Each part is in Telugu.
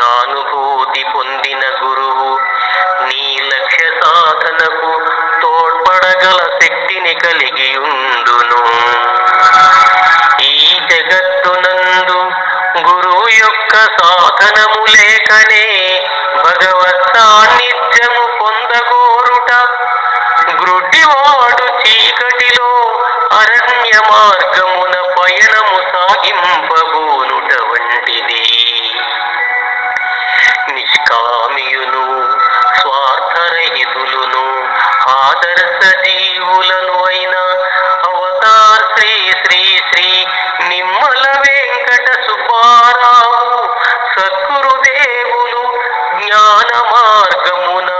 సానుభూతి పొందిన గురువు నీ లక్ష్య సాధనకు తోడ్పడగల శక్తిని కలిగి ఉండును. ఈ జగత్తునందు గురువు యొక్క సాధనము లేకనే భగవత్ సాన్నిధ్యము పొందగోరుట గ్రుడ్డివాడు చీకటిలో అరణ్య మార్గమున పయనము సాగింపబోనుట వంటిది. నిష్కామియును స్వార్థరహితులును ఆదర్శ జీవులను అయిన అవతార్ శ్రీ శ్రీ శ్రీ నిమ్మల వెంకట సుబ్బారావు సద్గురుదేవులు జ్ఞాన మార్గమున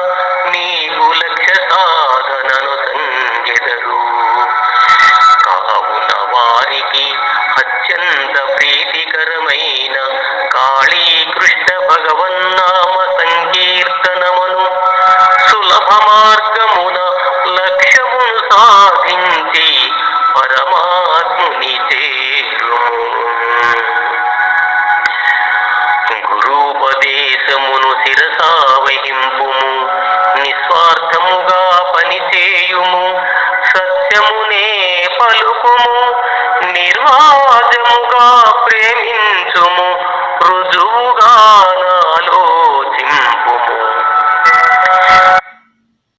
నీకు లక్ష్య సాధనను సంగెదరు. కావున వారికి అత్యంత ప్రీతికరమైన కాళీకృష్ణ భగవన్నామ సంకీర్తనమును సులభ మార్గమున లక్ష్యమును సాధించి పరమాత్ముని చేరుము. గురూపదేశమును శిరసా వహింపుము, నిస్వార్థముగా పనిచేయుము, సత్యమునే పలుకుము, నిర్వాజముగా ప్రేమించుము, రుజువుగా నాలోచింపుము.